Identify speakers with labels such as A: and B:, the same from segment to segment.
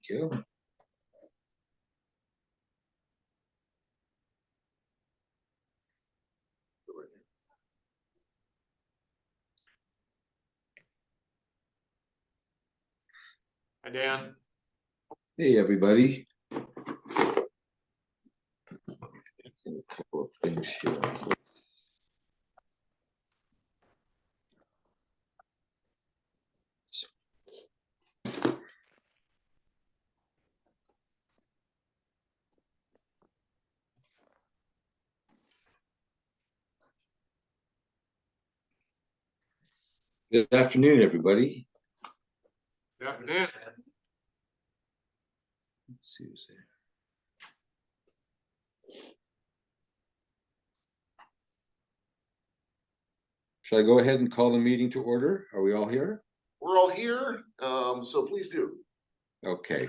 A: you.
B: Hi, Dan.
A: Hey, everybody. A couple of things here. Good afternoon, everybody.
B: Good afternoon.
A: Let's see who's there. Should I go ahead and call the meeting to order? Are we all here?
C: We're all here, so please do.
A: Okay,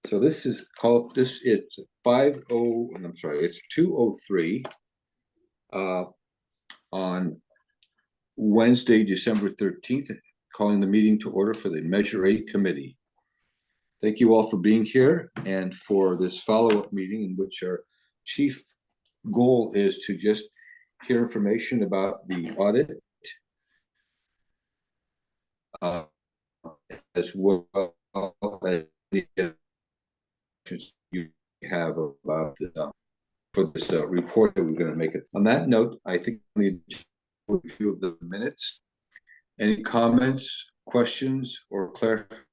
A: so this is 2:03 on Wednesday, December 13th, calling the meeting to order for the Measure 8 Committee. Thank you all for being here and for this follow-up meeting in which our chief goal is to just hear information about the audit as well as the questions you have about for this report that we're going to make it. On that note, I think we need a few of the minutes. Any comments, questions, or clarification?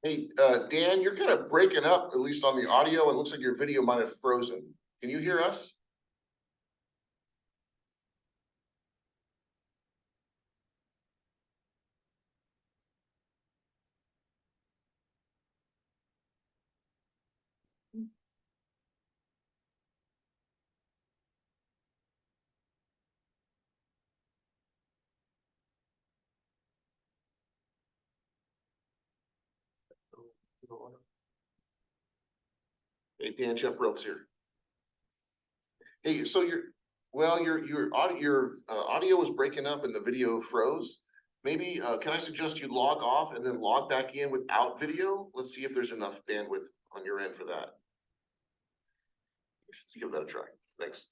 C: Hey, Dan, you're kind of breaking up, at least on the audio. It looks like your video might have frozen. Can you hear us? Hey, Dan, Jeff Breltz here. Hey, so your audio was breaking up and the video froze. Maybe can I suggest you log off and then log back in without video? Let's see if there's enough bandwidth on your end for that. Let's give that a try. Thanks.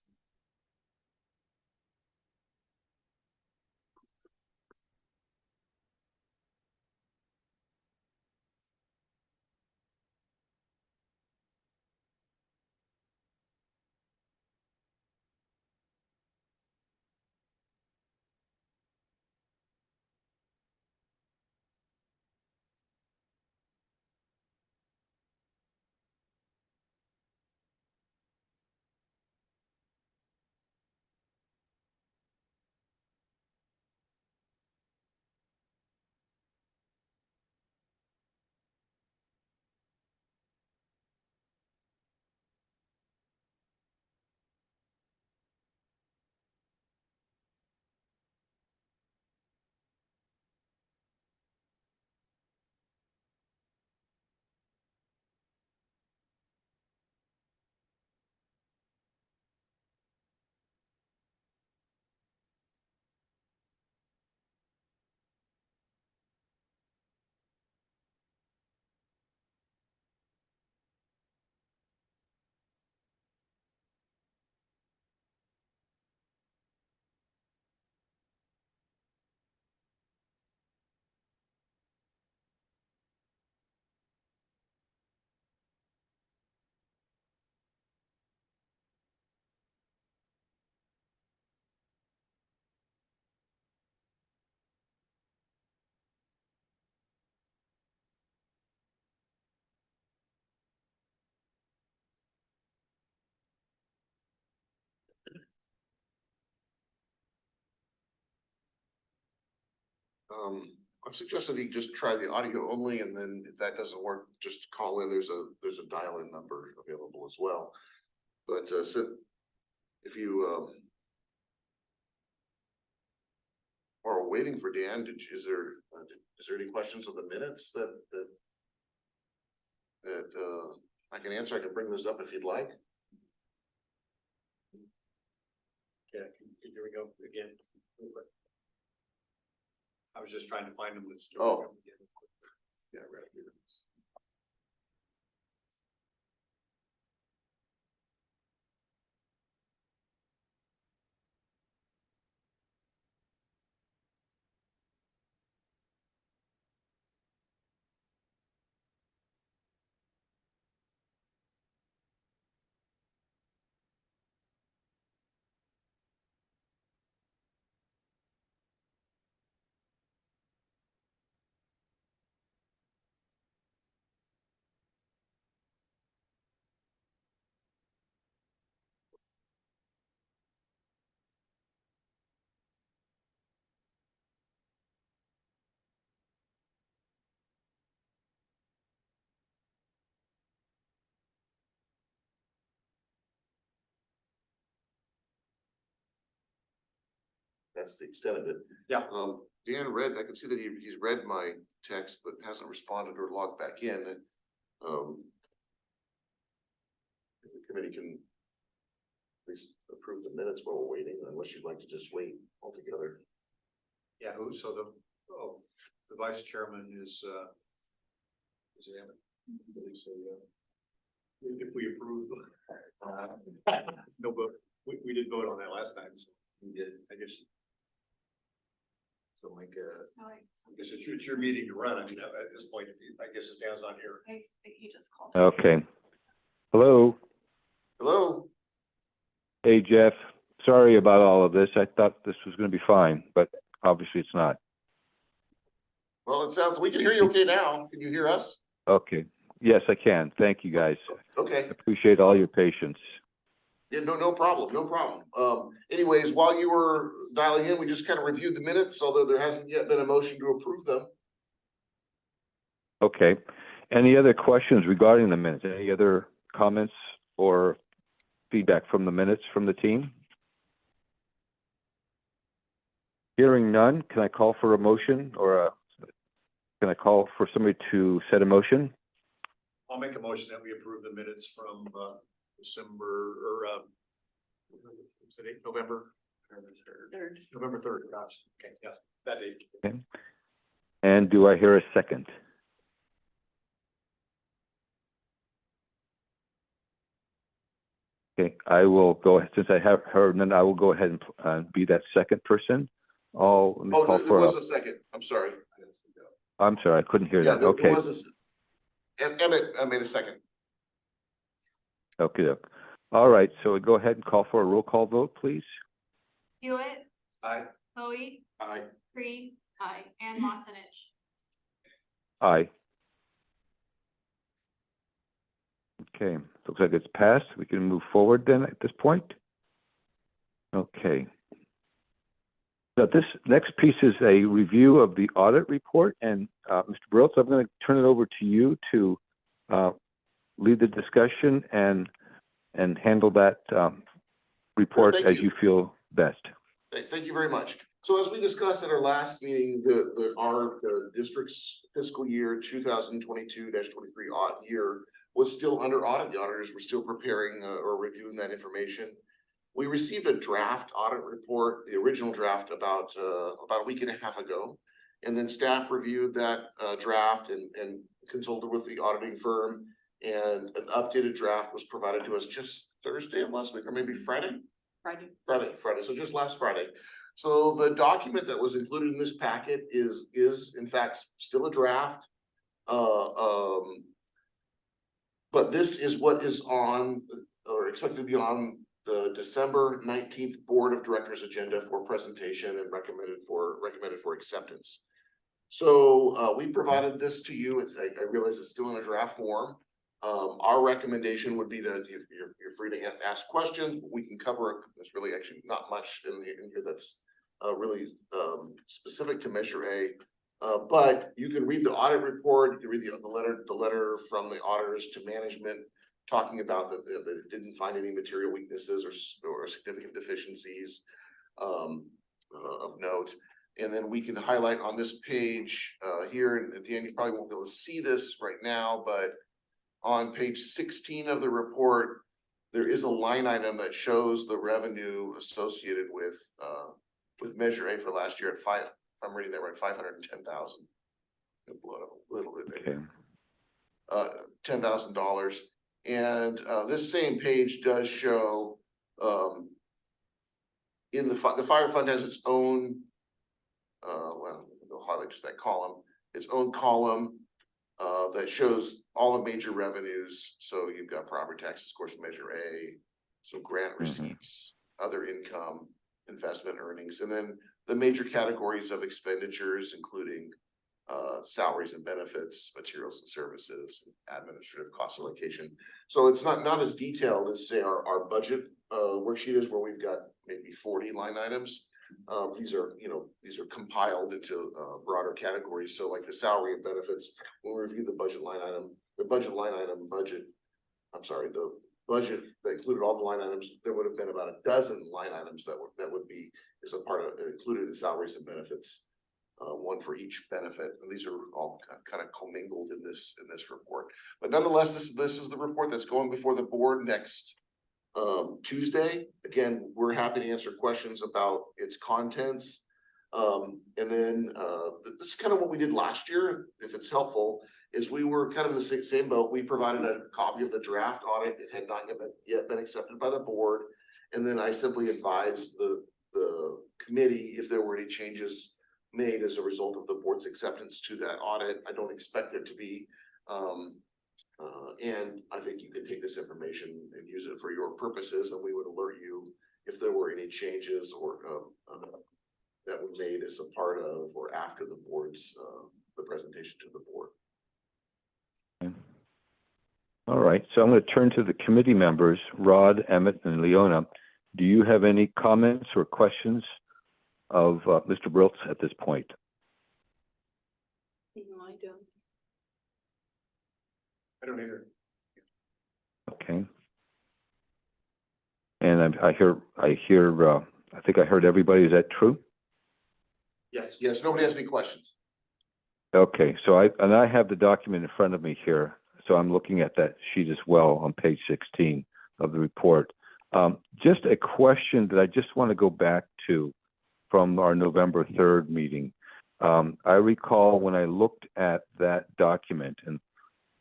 C: I've suggested you just try the audio only, and then if that doesn't work, just call in. There's a dial-in number available as well. But so if you are waiting for Dan, is there any questions on the minutes that I can answer? I can bring those up if you'd like.
B: Yeah, here we go again.
D: I was just trying to find them.
C: Oh. Yeah, right here. That's the extent of it.
D: Yeah.
C: Dan read, I can see that he's read my text, but hasn't responded or logged back in. The committee can at least approve the minutes while we're waiting, unless you'd like to just wait altogether.
D: Yeah, so the vice chairman is Emmett. I believe so, yeah. If we approve them. No, but we did vote on that last time, so we did, I guess. So Mike, I guess it's your meeting to run. I mean, at this point, I guess if Dan's not here.
E: I think he just called.
F: Okay. Hello.
C: Hello?
F: Hey, Jeff. Sorry about all of this. I thought this was going to be fine, but obviously it's not.
C: Well, it sounds, we can hear you okay now. Can you hear us?
F: Okay. Yes, I can. Thank you, guys.
C: Okay.
F: Appreciate all your patience.
C: Yeah, no problem, no problem. Anyways, while you were dialing in, we just kind of reviewed the minutes, although there hasn't yet been a motion to approve them.
F: Okay. Any other questions regarding the minutes? Any other comments or feedback from the minutes from the team? Hearing none, can I call for a motion or can I call for somebody to set a motion?
D: I'll make a motion that we approve the minutes from December or was it November?
E: Third.
D: November 3rd, gosh, okay, yeah, that date.
F: Okay. And do I hear a second? Okay, I will go ahead, since I have heard, then I will go ahead and be that second person. Let me call
C: There
F: for
C: was a second. I'm sorry.
F: I'm sorry, I couldn't hear
C: Yeah,
F: that.
C: there
F: Okay,
C: was Emmett made a second.
F: okay. All right, so we go ahead and call for a roll call vote, please.
E: Hewitt,
D: Aye.
E: Bowie,
D: Aye.
E: Creed, aye, and Mossonich.
F: Aye. Okay, looks like it's passed. We can move forward then at this point. Okay. So this next piece is a review of the audit report, and Mr. Briltz, I'm going to turn it over to you to lead the discussion and handle that report as you feel best.
C: Thank you very much. So as we discussed at our last meeting, the district's fiscal year 2022-23 audit year was still under audit. The auditors were still preparing or reviewing that information. We received a draft audit report, the original draft, about a week and a half ago, and then staff reviewed that draft and consulted with the auditing firm, and an updated draft was provided to us just Thursday of last week, or maybe Friday. Friday. So just last Friday. So the document that was included in this packet is in fact still a draft. But this is what is on or expected to be on the December 19th Board of Directors agenda for presentation and recommended for acceptance. So we provided this to you. I realize it's still in a draft form. Our recommendation would be that you're free to ask questions. We can cover. There's really actually not much in here that's really specific to Measure A. But you can read the audit report. You can read the letter from the auditors to management, talking about that they didn't find any material weaknesses or significant deficiencies of note. And then we can highlight on this page here, and Dan, you probably won't be able to see this right now, but on page 16 of the report, there is a line item that shows the revenue associated with Measure A for last year at I'm reading that right, 510,000. Blow it up a little bit
F: Okay.
C: bigger. $10,000. And this same page does show in the fire fund has its own well, I'll highlight just that column, its own column that shows all the major revenues. So you've got property taxes, of course, measure A, some grant receipts, other income, investment earnings, and then the major categories of expenditures, including salaries and benefits, materials and services, administrative cost allocation. So it's not as detailed as say our budget worksheet is, where we've got maybe 40 line items. These are compiled into broader categories. So like the salary and benefits, when we review the budget line item, the budget that included all the line items, there would have been about a dozen line items that would be as a part of included in salaries and benefits. One for each benefit, and these are all kind of commingled in this report. But nonetheless, this is the report that's going before the board next Tuesday. Again, we're happy to answer questions about its contents. And then this is kind of what we did last year, if it's helpful, is we were kind of in the same boat. We provided a copy of the draft audit. It had not yet been accepted by the board. And then I simply advised the committee if there were any changes made as a result of the board's acceptance to that audit. I don't expect there to be. And I think you can take this information and use it for your purposes, and we would alert you if there were any changes or that were made as a part of or after the board's the presentation to the board.
F: All right, so I'm going to turn to the committee members, Rod, Emmett, and Leona. Do you have any comments or questions of Mr. Briltz at this point?
E: No, I don't.
D: I don't either.
F: Okay. And I think I heard everybody. Is that true?
C: Yes, nobody has any questions.
F: Okay, so I have the document in front of me here, so I'm looking at that sheet as well on page 16 of the report. Just a question that I just want to go back to from our November 3rd meeting. I recall when I looked at that document and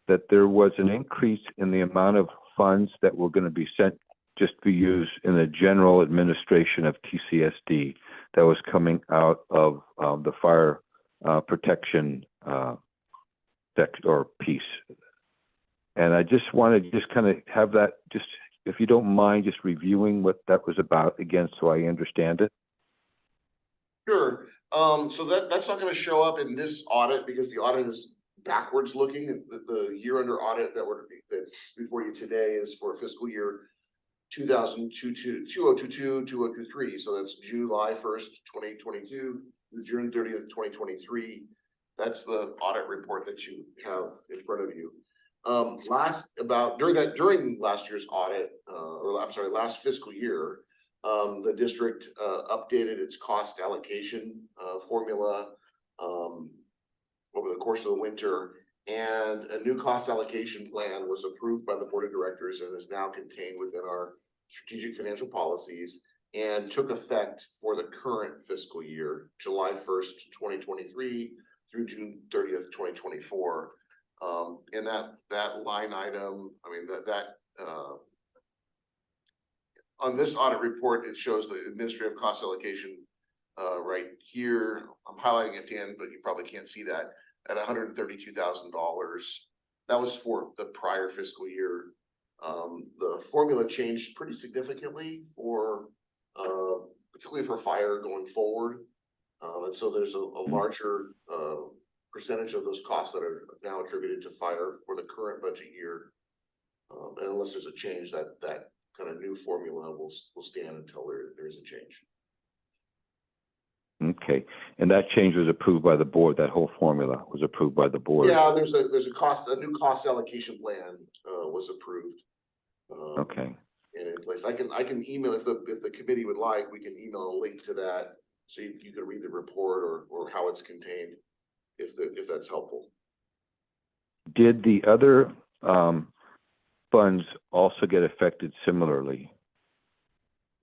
F: that there was an increase in the amount of funds that were going to be sent just to be used in the general administration of TCSD that was coming out of the fire protection or piece. And I just want to just kind of have that, just if you don't mind, just reviewing what that was about again, so I understand it.
C: Sure. So that's not going to show up in this audit because the audit is backwards looking. The year under audit that's before you today is for fiscal year 2022-2023. So that's July 1st, 2022 to June 30th, 2023. That's the audit report that you have in front of you. During last year's audit, last fiscal year, the district updated its cost allocation formula over the course of the winter, and a new cost allocation plan was approved by the board of directors and is now contained within our strategic financial policies and took effect for the current fiscal year, July 1st, 2023 through June 30th, 2024. And that line item, I mean, on this audit report, it shows the administrative cost allocation right here. I'm highlighting it, Dan, but you probably can't see that, at $132,000. That was for the prior fiscal year. The formula changed pretty significantly for particularly for fire going forward. And so there's a larger percentage of those costs that are now attributed to fire for the current budget year. And unless there's a change, that kind of new formula will stand until there is a change.
F: Okay, and that change was approved by the board. That whole formula was approved by the board.
C: Yeah, there's a new cost allocation plan was approved.
F: Okay.
C: And in place, I can email if the committee would like, we can email a link to that so you can read the report or how it's contained, if that's helpful.
F: Did the other funds also get affected similarly?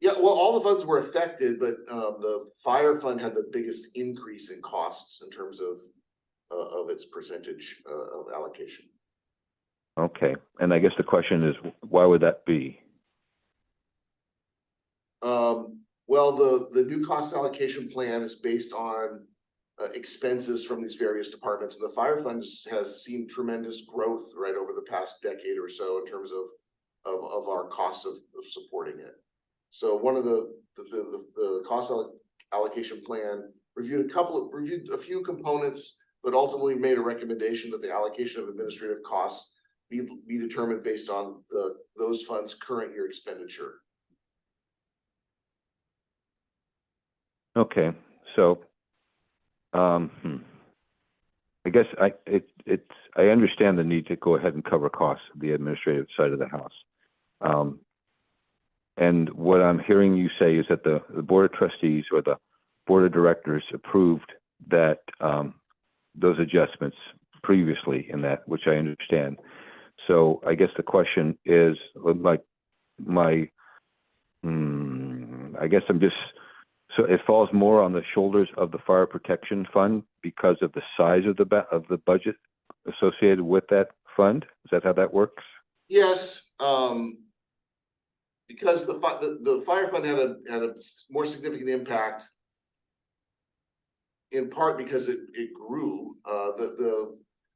C: Yeah, well, all the funds were affected, but the fire fund had the biggest increase in costs in terms of its percentage of allocation.
F: Okay, and I guess the question is, why would that be?
C: Well, the new cost allocation plan is based on expenses from these various departments, and the fire fund has seen tremendous growth right over the past decade or so in terms of our costs of supporting it. So one of the cost allocation plan reviewed a few components, but ultimately made a recommendation that the allocation of administrative costs be determined based on those funds' current year expenditure.
F: Okay, so, I guess I understand the need to go ahead and cover costs of the administrative side of the house. And what I'm hearing you say is that the Board of Trustees or the Board of Directors approved that, those adjustments previously in that, which I understand. So I guess the question is, like, I guess so it falls more on the shoulders of the Fire Protection Fund because of the size of the budget associated with that fund? Is that how that works?
C: Yes, because the fire fund had a more significant impact, in part because it grew.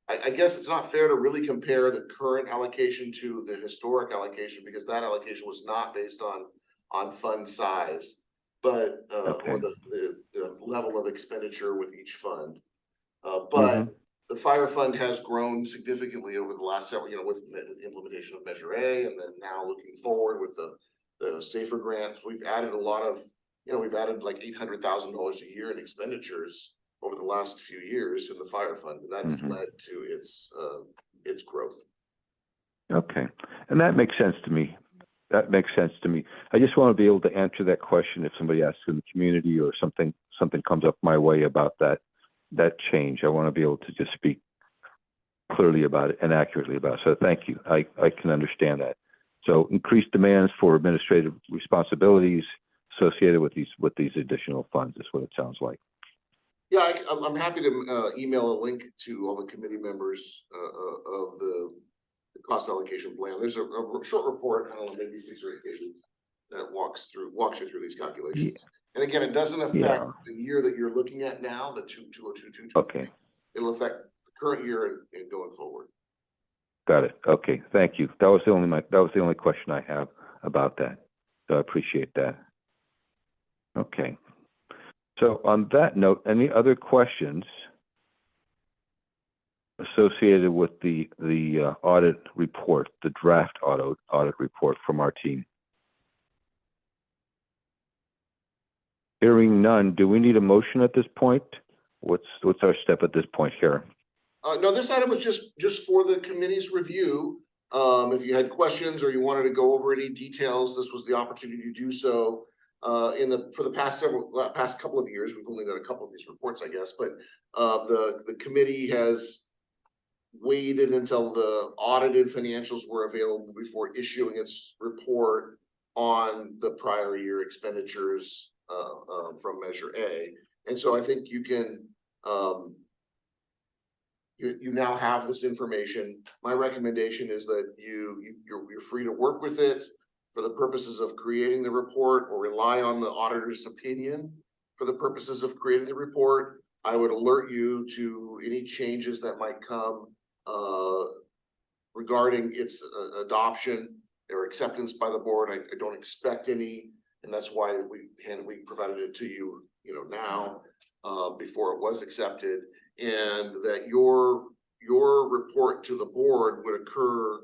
C: I guess it's not fair to really compare the current allocation to the historic allocation, because that allocation was not based on fund size, but
F: Okay.
C: or the level of expenditure with each fund. But the fire fund has grown significantly over the last several, with the implementation of Measure A, and then now looking forward with the safer grants. We've added a lot of, we've added like $800,000 a year in expenditures over the last few years in the fire fund, and that's led to its growth.
F: Okay, and that makes sense to me. That makes sense to me. I just want to be able to answer that question if somebody asks in the community or something comes up my way about that change. I want to be able to just speak clearly about it and accurately about it. So thank you. I can understand that. So increased demands for administrative responsibilities associated with these additional funds is what it sounds like.
C: Yeah, I'm happy to email a link to all the committee members of the cost allocation plan. There's a short report, I don't know, maybe 6 or 8 pages, that walks you through these calculations. And again, it doesn't affect the year that you're looking at now, the 2022.
F: Okay.
C: It'll affect the current year and going forward.
F: Got it. Okay, thank you. That was the only question I have about that. So I appreciate that. Okay. So on that note, any other questions associated with the audit report, the draft audit report from our team? Hearing none, do we need a motion at this point? What's our step at this point here?
C: No, this item was just for the committee's review. If you had questions or you wanted to go over any details, this was the opportunity to do so. For the past couple of years, we've only done a couple of these reports, I guess, but the committee has waited until the audited financials were available before issuing its report on the prior year expenditures from Measure A. And so I think you can you now have this information. My recommendation is that you're free to work with it for the purposes of creating the report, or rely on the auditor's opinion for the purposes of creating the report. I would alert you to any changes that might come regarding its adoption or acceptance by the board. I don't expect any, and that's why we provided it to you, now before it was accepted, and that your report to the board would occur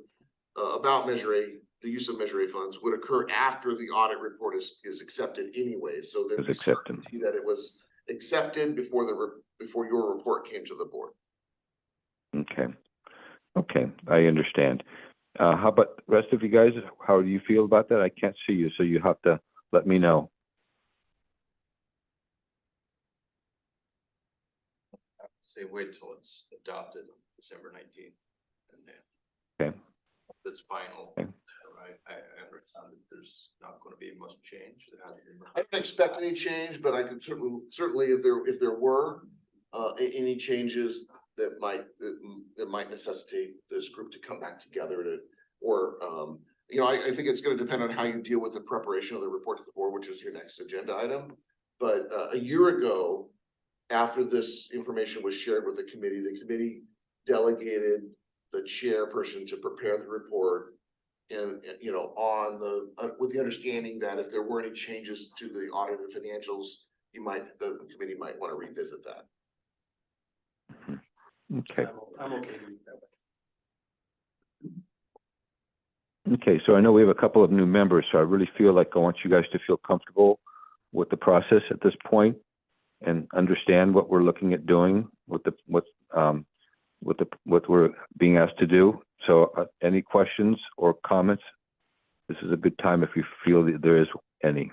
C: about Measure A. The use of Measure A funds would occur after the audit report is accepted anyway. So there'd be certainty that it was accepted before your report came to the board.
F: Okay, I understand. How about the rest of you guys? How do you feel about that? I can't see you, so you have to let me know.
G: Say wait till it's adopted on December 19th. And then
F: Okay.
G: that's final.
F: Okay.
G: I understand that there's not gonna be much change. There hasn't been much.
C: I don't expect any change, but I could certainly if there were any changes that might necessitate this group to come back together to, or you know, I think it's gonna depend on how you deal with the preparation of the report to the board, which is your next agenda item. But a year ago, after this information was shared with the committee delegated the chairperson to prepare the report. And you know, on the with the understanding that if there were any changes to the audited financials, the committee might want to revisit that.
F: Okay.
D: I'm okay with that.
F: Okay, so I know we have a couple of new members, so I really feel like I want you guys to feel comfortable with the process at this point and understand what we're looking at doing with what we're being asked to do. So any questions or comments? This is a good time if you feel that there is any.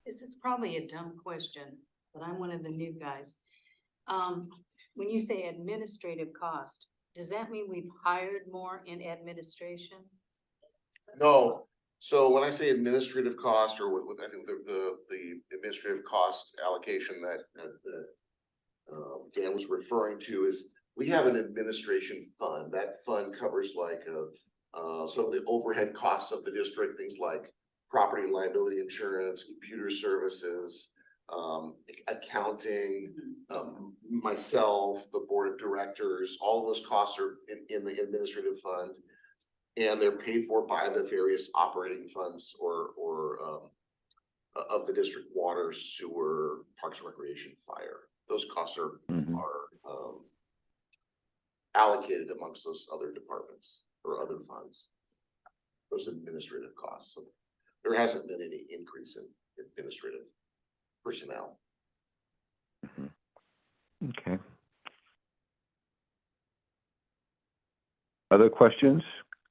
H: This is probably a dumb question, but I'm one of the new guys. When you say administrative cost, does that mean we've hired more in administration?
C: No, so when I say administrative cost, or with I think the administrative cost allocation that Dan was referring to is, we have an administration fund. That fund covers like some of the overhead costs of the district, things like property and liability insurance, computer services, accounting, myself, the board of directors. All of those costs are in the administrative fund, and they're paid for by the various operating funds or of the district: water, sewer, parks and recreation, fire. Those costs are allocated amongst those other departments or other funds. Those administrative costs. So there hasn't been any increase in administrative personnel.
F: Okay. Other questions,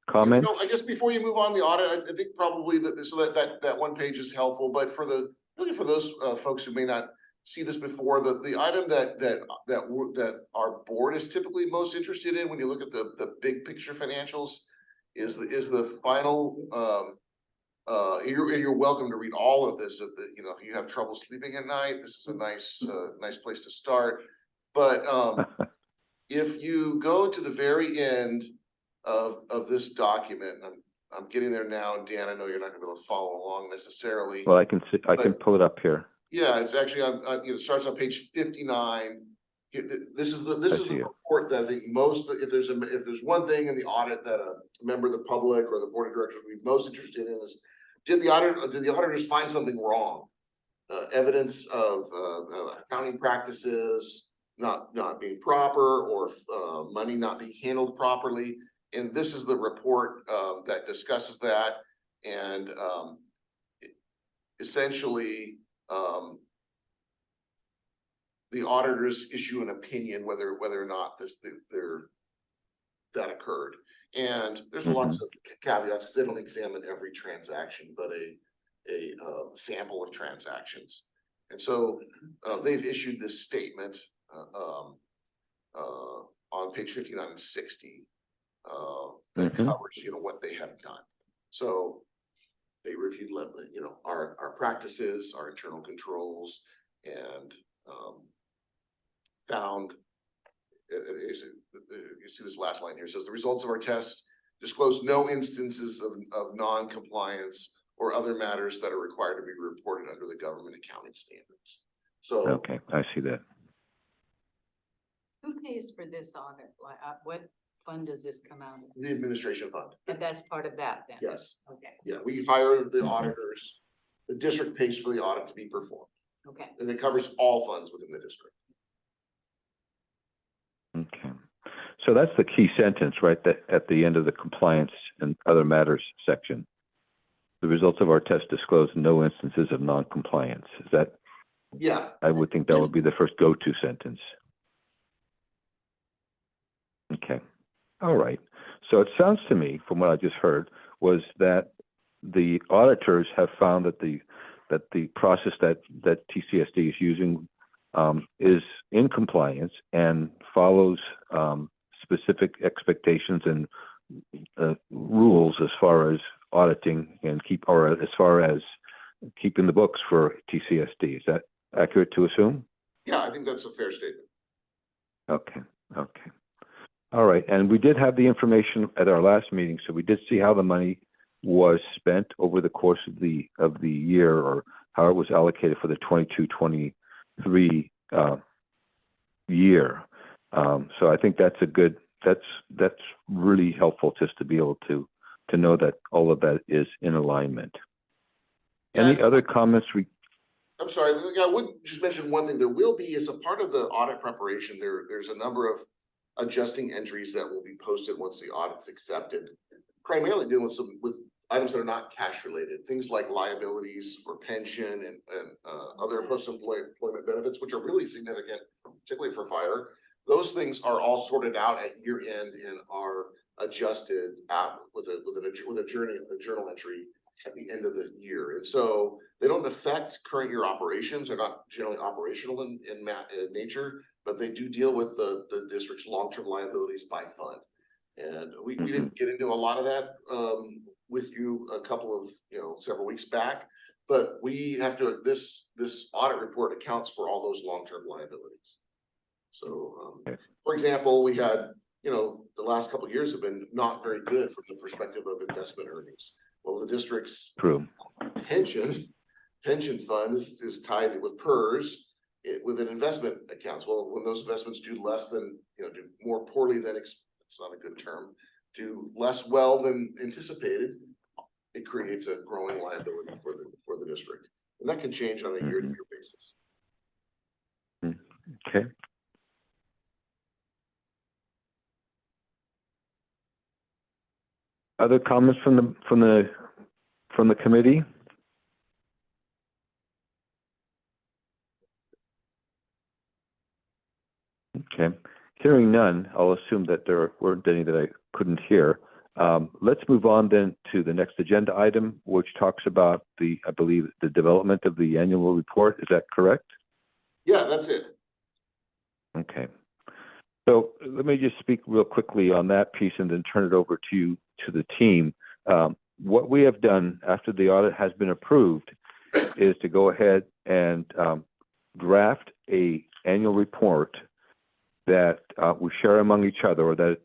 F: comments?
C: No, I guess before you move on the audit, I think probably that one page is helpful, but for those folks who may not see this before, the item that our board is typically most interested in when you look at the big picture financials is the final you're welcome to read all of this if if you have trouble sleeping at night. This is a nice place to start. But if you go to the very end of this document, I'm getting there now, Dan, I know you're not gonna be able to follow along necessarily.
F: Well, I can pull it up here.
C: Yeah, it's actually it starts on page 59. This is the report that I think if there's one thing in the audit that a member of the public or the board of directors would be most interested in is, did the auditors find something wrong? Evidence of accounting practices not being proper, or money not being handled properly. And this is the report that discusses that, and essentially the auditors issue an opinion whether or not that occurred. And there's lots of caveats because they don't examine every transaction, but a sample of transactions. And so they've issued this statement on page 59 and 60 that covers what they have done. So they reviewed our practices, our internal controls, and found, you see this last line here, it says the results of our tests disclose no instances of non-compliance or other matters that are required to be reported under the government accounting standards. So
F: okay, I see that.
H: Who pays for this audit? Like, what fund does this come out of?
C: the administration fund.
H: And that's part of that then?
C: Yes.
H: Okay,
C: Yeah, we hire the auditors. The district pays for the audit to be performed,
H: okay.
C: and it covers all funds within the district.
F: Okay. So that's the key sentence, right? That at the end of the compliance and other matters section. The results of our test disclose no instances of non-compliance. Is that?
C: Yeah.
F: I would think that would be the first go-to sentence. Okay. All right. So it sounds to me, from what I just heard, was that the auditors have found that the process that TCSD is using is in compliance and follows specific expectations and rules as far as auditing and as far as keeping the books for TCSD. Is that accurate to assume?
C: Yeah, I think that's a fair statement.
F: Okay, okay. All right, and we did have the information at our last meeting, so we did see how the money was spent over the course of the year, or how it was allocated for the 22-23 year. So I think that's a good, that's really helpful just to be able to know that all of that is in alignment. Any
C: Yeah,
F: other comments?
C: I'm sorry, I would just mention one thing. There will be, as a part of the audit preparation, there's a number of adjusting entries that will be posted once the audit's accepted. Primarily dealing with items that are not cash related, things like liabilities for pension and other post-employment benefits, which are really significant, particularly for fire. Those things are all sorted out at year end and are adjusted out with a journal entry at the end of the year. And so they don't affect current year operations. They're not generally operational in nature, but they do deal with the district's long-term liabilities by fund. And we didn't get into a lot of that with you a couple of, several weeks back, but we have to, this audit report accounts for all those long-term liabilities. So, for example, we had, the last couple of years have been not very good from the perspective of investment earnings. Well, the district's pension fund is tied with PERS with an investment accounts. Well, when those investments do less than, do more poorly than, it's not a good term, do less well than anticipated, it creates a growing liability for the district. And that can change on a year-to-year basis.
F: Okay. Other comments from the committee? Okay. Hearing none, I'll assume that there weren't any that I couldn't hear. Let's move on then to the next agenda item, which talks about I believe, the development of the annual report. Is that correct?
C: Yeah, that's it.
F: Okay. So let me just speak real quickly on that piece and then turn it over to the team. What we have done after the audit has been approved is to go ahead and draft a annual report that we share among each other, or that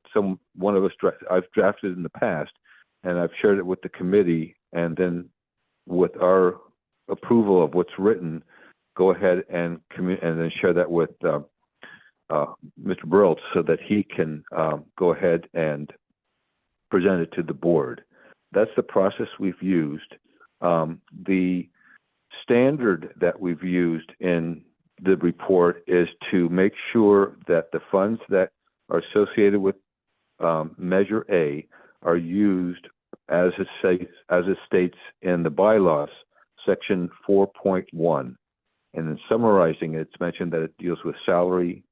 F: one of us I've drafted in the past, and I've shared it with the committee, and then with our approval of what's written, go ahead and then share that with Mr. Burlt so that he can go ahead and present it to the board. That's the process we've used. The standard that we've used in the report is to make sure that the funds that are associated with Measure A are used as it states in the bylaws, section 4.1. And in summarizing it, it's mentioned that it deals with salary,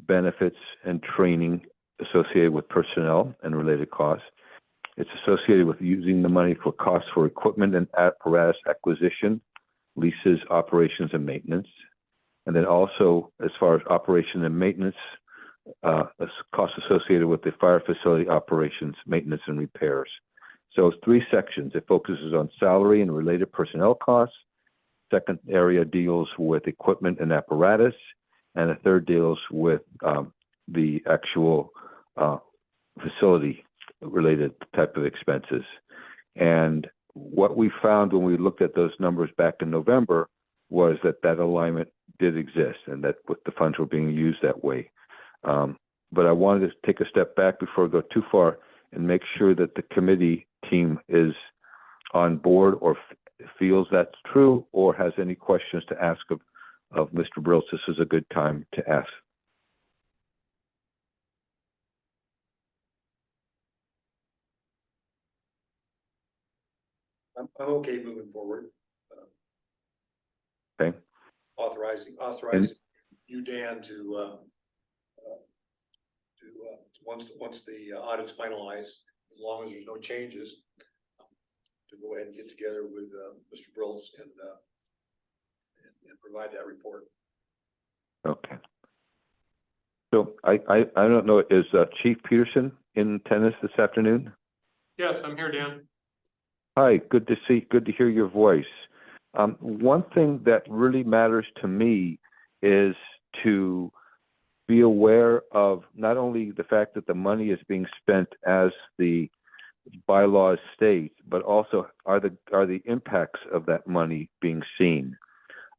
F: benefits, and training associated with personnel and related costs. It's associated with using the money for costs for equipment and apparatus acquisition, leases, operations, and maintenance. And then also, as far as operation and maintenance, costs associated with the fire facility operations, maintenance, and repairs. So it's 3 sections. It focuses on salary and related personnel costs. Second area deals with equipment and apparatus. And the third deals with the actual facility related type of expenses. And what we found when we looked at those numbers back in November was that alignment did exist, and that the funds were being used that way. But I wanted to take a step back before I go too far and make sure that the committee team is on board or feels that's true, or has any questions to ask of Mr. Brills. This is a good time to ask.
D: I'm okay moving forward.
F: Okay.
D: Authorizing you, Dan, to once the audit's finalized, as long as there's no changes, to go ahead and get together with Mr. Brills and provide that report.
F: Okay. So I don't know, is Chief Peterson in attendance this afternoon?
B: Yes, I'm here, Dan.
F: Hi, good to hear your voice. One thing that really matters to me is to be aware of not only the fact that the money is being spent as the bylaws state, but also are the impacts of that money being seen.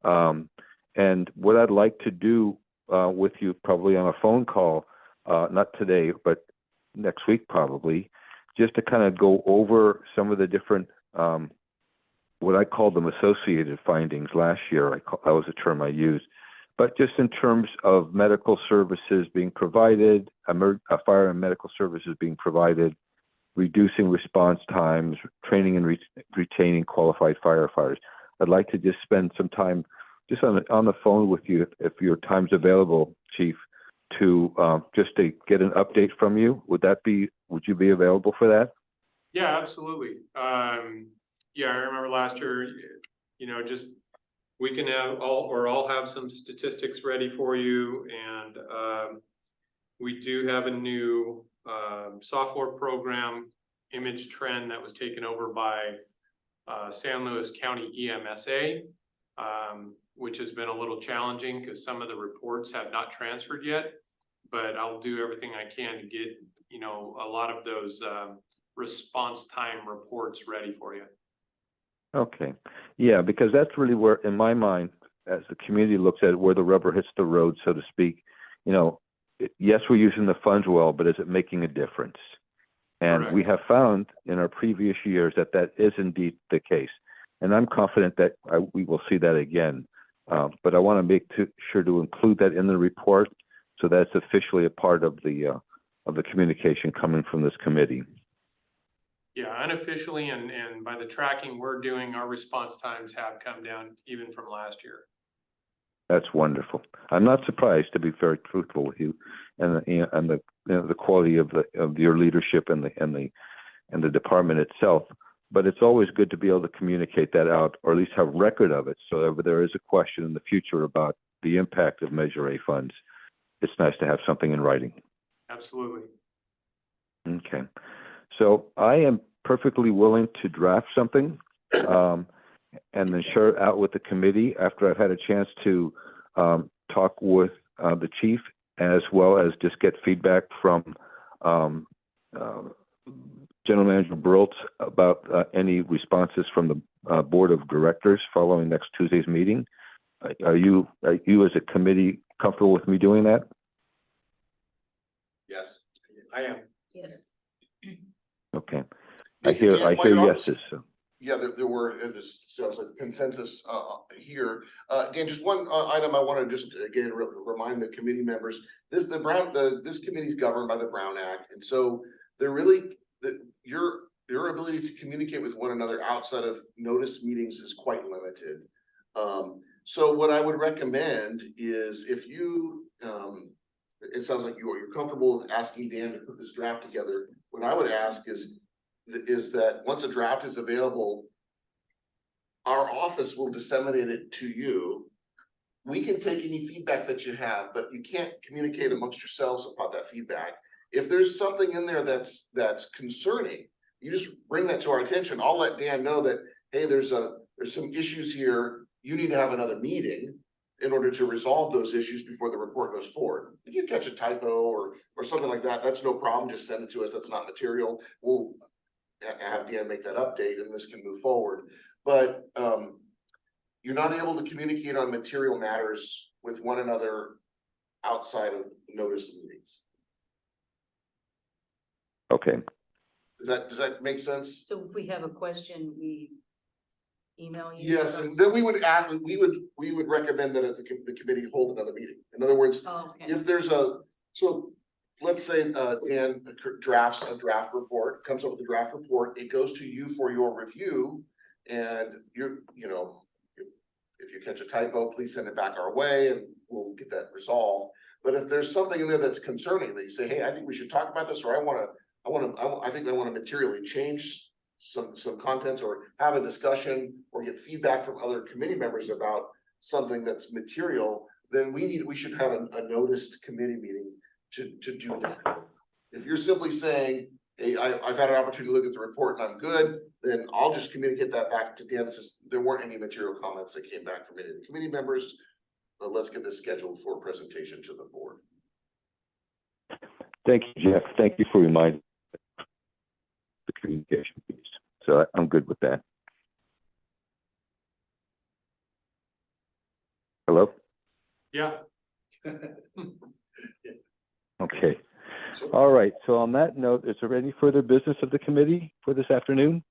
F: And what I'd like to do with you, probably on a phone call, not today, but next week probably, just to kind of go over some of the different, what I called them associated findings last year. That was the term I used. But just in terms of medical services being provided, fire and medical services being provided, reducing response times, training and retaining qualified firefighters. I'd like to just spend some time just on the phone with you, if your time's available, Chief, to just to get an update from you. Would you be available for that?
B: Yeah, absolutely. Yeah, I remember last year, just we can all have some statistics ready for you, and we do have a new software program, Image Trend, that was taken over by San Luis County EMSA, which has been a little challenging because some of the reports have not transferred yet, but I'll do everything I can to get, a lot of those response time reports ready for you.
F: Okay. Yeah, because that's really where, in my mind, as the community looks at it, where the rubber hits the road, so to speak, yes, we're using the funds well, but is it making a difference? And
B: Correct.
F: We have found in our previous years that is indeed the case. And I'm confident that we will see that again. But I want to make sure to include that in the report so that's officially a part of the communication coming from this committee.
B: Yeah, unofficially and by the tracking we're doing, our response times have come down even from last year.
F: That's wonderful. I'm not surprised, to be very truthful with you, and the quality of your leadership and the department itself. But it's always good to be able to communicate that out, or at least have record of it, so that if there is a question in the future about the impact of Measure A funds, it's nice to have something in writing.
B: Absolutely.
F: Okay. So I am perfectly willing to draft something and then share it out with the committee after I've had a chance to talk with the chief, as well as just get feedback from General Manager Burltz about any responses from the board of directors following next Tuesday's meeting. Are you as a committee comfortable with me doing that?
G: Yes.
D: I am.
H: Yes.
F: Okay. I
C: Dan,
F: hear
C: while you're on this-
F: yeses. So.
C: Yeah, there were, this sounds like consensus here. Dan, just one item I want to just again remind the committee members, this committee is governed by the Brown Act. And so they're really, your ability to communicate with one another outside of notice meetings is quite limited. So what I would recommend is if you, it sounds like you're comfortable with asking Dan to put this draft together. What I would ask is that once a draft is available, our office will disseminate it to you. We can take any feedback that you have, but you can't communicate amongst yourselves about that feedback. If there's something in there that's concerning, you just bring that to our attention. I'll let Dan know that, hey, there's some issues here. You need to have another meeting in order to resolve those issues before the report goes forward. If you catch a typo or something like that, that's no problem. Just send it to us. That's not material. We'll have Dan make that update and this can move forward. But you're not able to communicate on material matters with one another outside of notice meetings.
F: Okay.
C: Does that make sense?
H: So if we have a question, we email you?
C: Yes, and then we would recommend that the committee hold another meeting. In other words,
H: Oh, okay.
C: if there's so let's say Dan drafts a draft report, comes up with a draft report, it goes to you for your review, and if you catch a typo, please send it back our way and we'll get that resolved. But if there's something in there that's concerning that you say, hey, I think we should talk about this, or I think I want to materially change some contents or have a discussion or get feedback from other committee members about something that's material, then we should have a noticed committee meeting to do that. If you're simply saying, hey, I've had an opportunity to look at the report and I'm good, then I'll just communicate that back to Dan. That says there weren't any material comments that came back from any of the committee members. Let's get this scheduled for presentation to the board.
F: Thank you, Jeff. Thank you for reminding the communication piece. So I'm good with that. Hello?
B: Yeah.
F: Okay. All right. So on that note, is there any further business of the committee for this afternoon?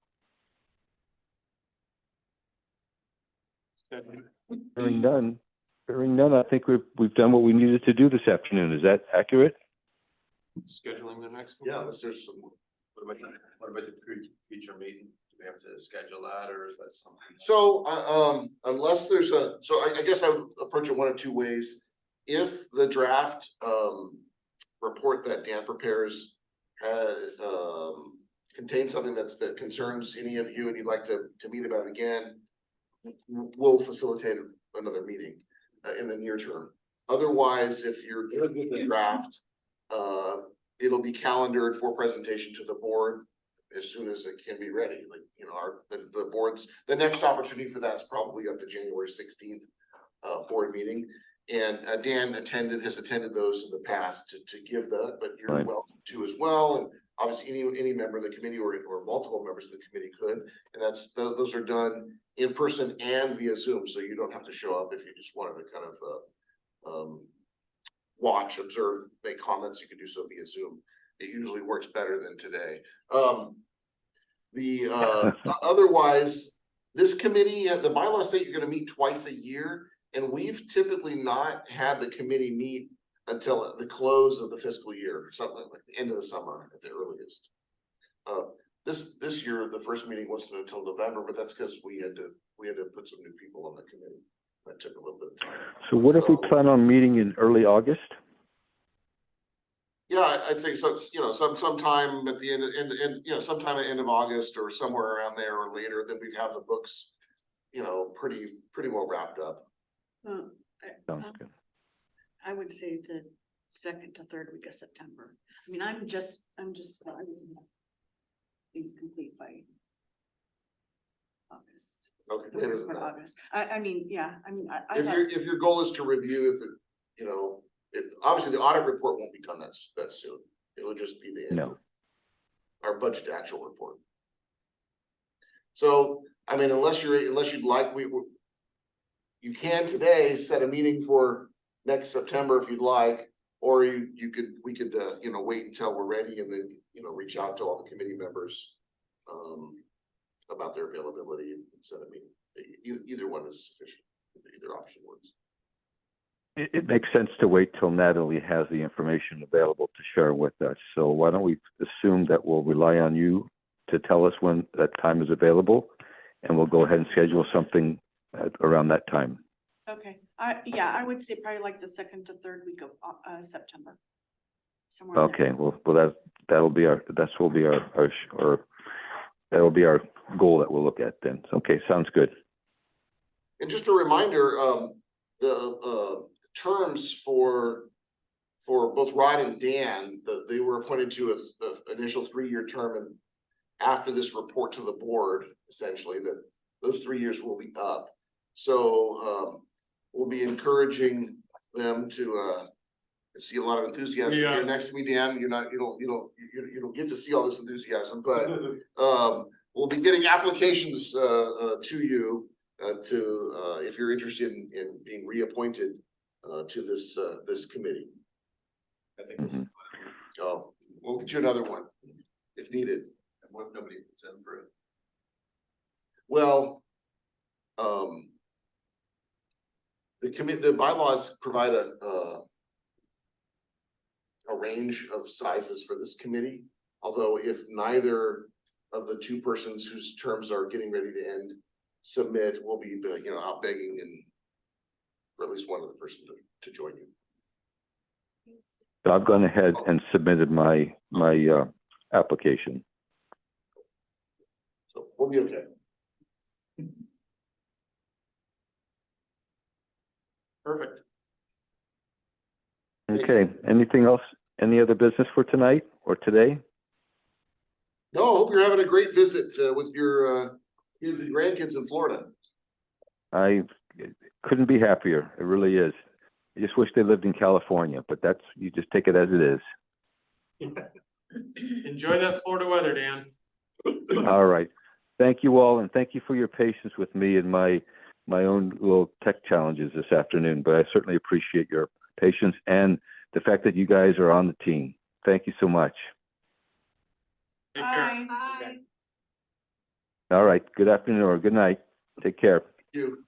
F: Hearing none. Hearing none, I think we've done what we needed to do this afternoon. Is that accurate?
B: Scheduling the next one.
C: Yeah, unless there's some.
G: What about the future meeting? Do we have to schedule that, or is that something?
C: So, unless there's I guess I would approach it one of two ways. If the draft, report that Dan prepares has, contains something that concerns any of you and you'd like to meet about it again, we'll facilitate another meeting, in the near term. Otherwise, if you're good with the draft, it'll be calendared for presentation to the board as soon as it can be ready. Like, you know, the board's, the next opportunity for that's probably at the January 16th board meeting. And Dan has attended those in the past to give that, but you're
F: Right.
C: welcome to as well. And obviously any member of the committee or multiple members of the committee could, and those are done in person and via Zoom. So you don't have to show up if you just wanted to kind of watch, observe, make comments. You can do so via Zoom. It usually works better than today. Otherwise, this committee, the bylaws say you're going to meet twice a year, and we've typically not had the committee meet until the close of the fiscal year, something like the end of the summer at the earliest. This year, the first meeting wasn't until November, but that's because we had to put some new people on the committee. That took a little bit of time.
F: So what if we plan on meeting in early August?
C: Yeah, I'd say so, sometime at the sometime at the end of August or somewhere around there or later, then we'd have the books, pretty well wrapped up.
F: Sounds good.
I: I would say the second to third week of September. I mean, I'm just things complete by August.
C: Okay,
I: The
C: later
I: first
C: than
I: part of
C: that.
I: August. I
C: If your goal is to review, obviously the audit report won't be done that soon. It'll just be the end of our budget to actual report. So, I mean, unless you'd like, you can today set a meeting for next September if you'd like, or we could wait until we're ready and then, reach out to all the committee members about their availability and set a meeting. Either one is sufficient. Either option works.
F: It makes sense to wait till Natalie has the information available to share with us. So why don't we assume that we'll rely on you to tell us when that time is available, and we'll go ahead and schedule something around that time.
I: Okay, I would say probably like the second to third week of September. Somewhere in there.
F: Okay, well that'll be our goal that we'll look at then. Okay, sounds good.
C: And just a reminder, the terms for both Rod and Dan, they were appointed to a initial 3-year term, and after this report to the board, essentially, that those 3 years will be up. So we'll be encouraging them to see a lot of enthusiasm.
B: Yeah.
C: You're next to me, Dan. You don't get to see all this enthusiasm, but we'll be getting applications to you if you're interested in being reappointed to this committee.
G: I think it's,
C: Oh, we'll get you another one if needed.
G: what if nobody puts in for it?
C: Well, the bylaws provide a range of sizes for this committee. Although if neither of the two persons whose terms are getting ready to end submit, we'll be out begging and for at least one of the person to join you.
F: So I've gone ahead and submitted my application.
C: So we'll be okay.
B: Perfect.
F: Okay, anything else? Any other business for tonight or today?
C: No, I hope you're having a great visit with your kids and grandkids in Florida.
F: I couldn't be happier. It really is. I just wish they lived in California, but that's, you just take it as it is.
B: Enjoy that Florida weather, Dan.
F: All right. Thank you all, and thank you for your patience with me and my own little tech challenges this afternoon, but I certainly appreciate your patience and the fact that you guys are on the team. Thank you so much.
B: Take care.
I: Bye.
E: Bye.
F: All right. Good afternoon or good night. Take care.
C: You.